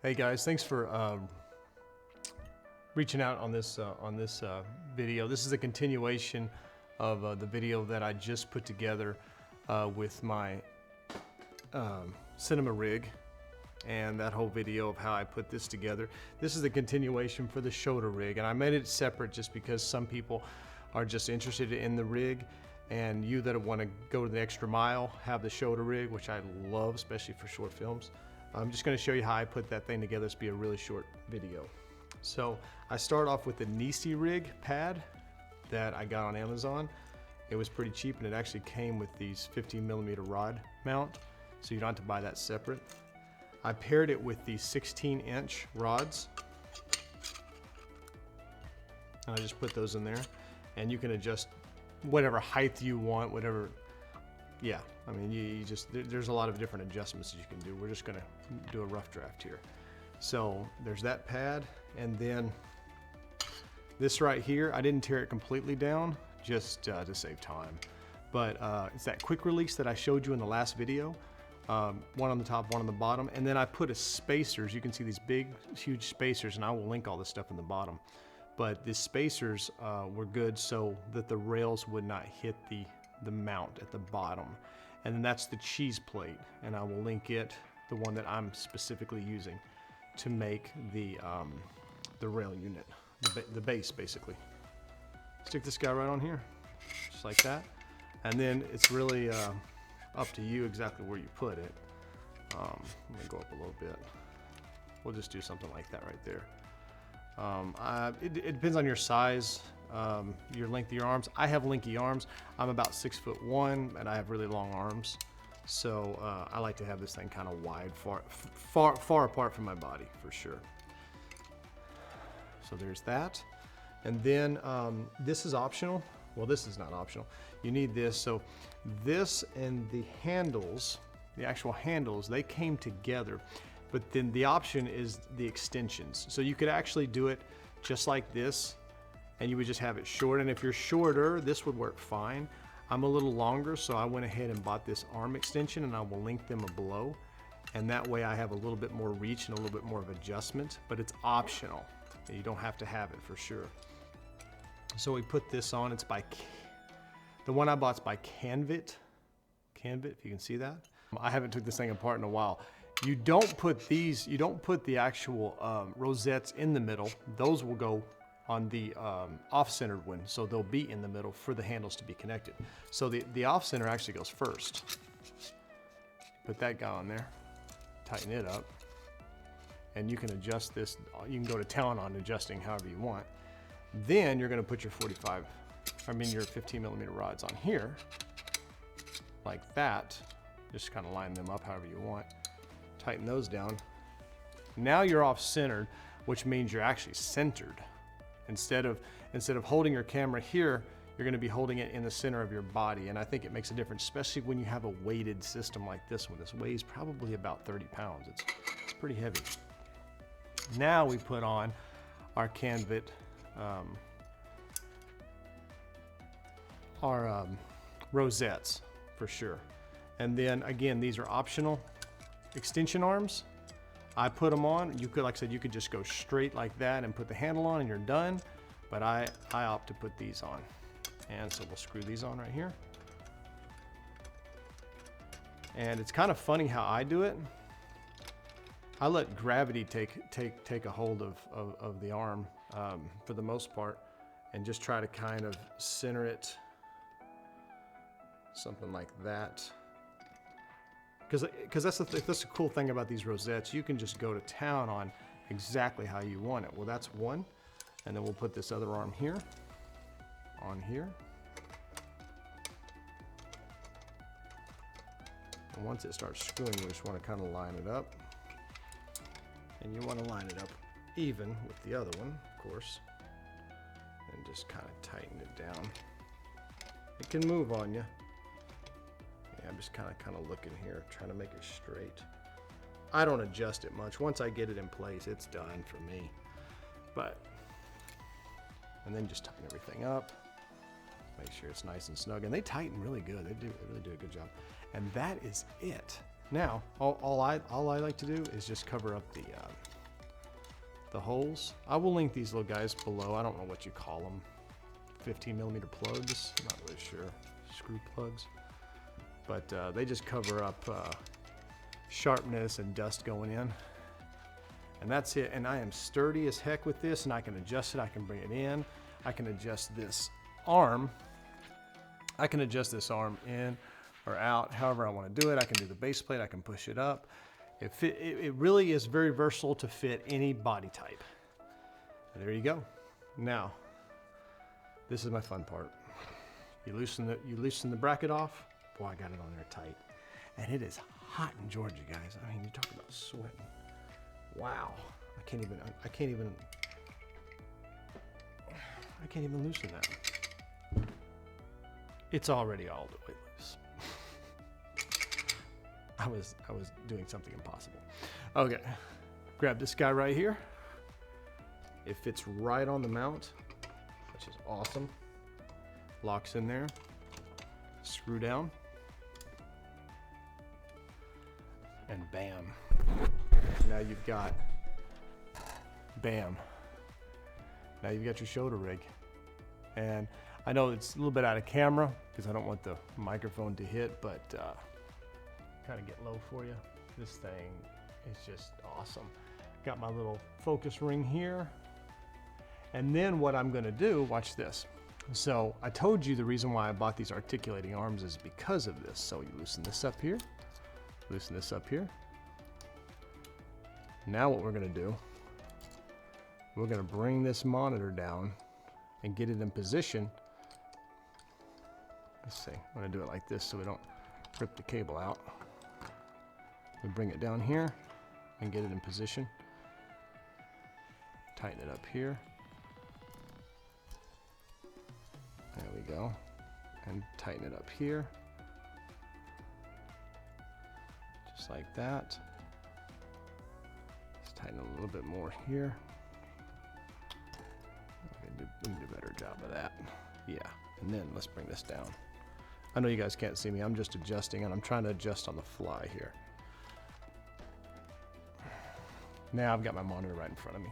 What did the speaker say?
Hey guys, thanks for reaching out on this video. This is a continuation of the video that I just put together with my cinema rig, and that whole video of how I put this together. This is a continuation for the shoulder rig, and I made it separate just because some people are just interested in the rig, and you that want to go the extra mile have the shoulder rig, which I love, especially for short films. I'm just going to show you how I put that thing together. This will be a really short video. So I start off with the NICEYRIG pad that I got on Amazon. It was pretty cheap, and it actually came with these 15mm rod mount, so you don't have to buy that separate. I paired it with these 16-inch rods. I just put those in there, and you can adjust whatever height you want, whatever. Yeah, I mean, you just, there's a lot of different adjustments that you can do. We're just gonna do a rough draft here. So there's that pad, and then this right here, I didn't tear it completely down just to save time. But it's that quick release that I showed you in the last video. One on the top, one on the bottom, and then I put a spacers. You can see these big, huge spacers, and I will link all this stuff in the bottom. But the spacers were good so that the rails would not hit the mount at the bottom. And then that's the cheese plate, and I will link it, the one that I'm specifically using to make the rail unit, the base basically. Stick this guy right on here, just like that. And then it's really up to you exactly where you put it. Let me go up a little bit. We'll just do something like that right there. It depends on your size, your length of your arms. I have linky arms. I'm about 6'1", and I have really long arms. So I like to have this thing kind of wide, far apart from my body for sure. So there's that. And then this is optional. Well, this is not optional. You need this. So this and the handles, the actual handles, they came together. But then the option is the extensions. So you could actually do it just like this, and you would just have it short. And if you're shorter, this would work fine. I'm a little longer, so I went ahead and bought this arm extension, and I will link them below. And that way I have a little bit more reach and a little bit more of adjustment, but it's optional. You don't have to have it for sure. So we put this on. It's by, the one I bought's by CAMVATE. CAMVATE, if you can see that. I haven't took this thing apart in a while. You don't put these, you don't put the actual rosettes in the middle. Those will go on the off-centered one, so they'll be in the middle for the handles to be connected. So the off-center actually goes first. Put that guy on there, tighten it up, and you can adjust this. You can go to town on adjusting however you want. Then you're gonna put your your 15mm rods on here, like that. Just kind of line them up however you want. Tighten those down. Now you're off-centered, which means you're actually centered. Instead of holding your camera here, you're going to be holding it in the center of your body, and I think it makes a difference, especially when you have a weighted system like this one. This weighs probably about 30 pounds. It's pretty heavy. Now we put on our CAMVATE, our rosettes for sure. And then again, these are optional extension arms. I put them on. You could, like I said, you could just go straight like that and put the handle on and you're done. But I opt to put these on. And so we'll screw these on right here. And it's kind of funny how I do it. I let gravity take a hold of the arm for the most part, and just try to kind of center it, something like that. Because that's the cool thing about these rosettes. You can just go to town on exactly how you want it. Well, that's one. And then we'll put this other arm here, on here. And once it starts screwing, you just want to kind of line it up. And you want to line it up even with the other one, of course. And just kind of tighten it down. It can move on you. I'm just kind of looking here, trying to make it straight. I don't adjust it much. Once I get it in place, it's done for me. And then just tighten everything up. Make sure it's nice and snug. And they tighten really good. They really do a good job. And that is it. Now, all I like to do is just cover up the holes. I will link these little guys below. I don't know what you call them. 15mm plugs, I'm not really sure. Screw plugs. But they just cover up sharpness and dust going in. And that's it. And I am sturdy as heck with this, and I can adjust it. I can bring it in. I can adjust this arm. I can adjust this arm in or out, however I want to do it. I can do the base plate. I can push it up. It really is very versatile to fit any body type. There you go. Now, this is my fun part. You loosen the bracket off. Boy, I got it on there tight. And it is hot in Georgia, guys. I mean, you talk about sweating. Wow. I can't even loosen that. It's already all the way loose. I was doing something impossible. Okay. Grab this guy right here. It fits right on the mount, which is awesome. Locks in there. Screw down. And bam. Now you've got, bam. Now you've got your shoulder rig. And I know it's a little bit out of camera because I don't want the microphone to hit, but kind of get low for you. This thing is just awesome. Got my little focus ring here. And then what I'm gonna do, watch this. So I told you the reason why I bought these articulating arms is because of this. So you loosen this up here, loosen this up here. Now what we're gonna do, we're gonna bring this monitor down and get it in position. Let's see, I'm gonna do it like this so we don't rip the cable out. We bring it down here and get it in position. Tighten it up here. There we go. And tighten it up here. Just like that. Let's tighten it a little bit more here. We can do a better job of that. Yeah, and then let's bring this down. I know you guys can't see me, I'm just adjusting, and I'm trying to adjust on the fly here. Now I've got my monitor right in front of me.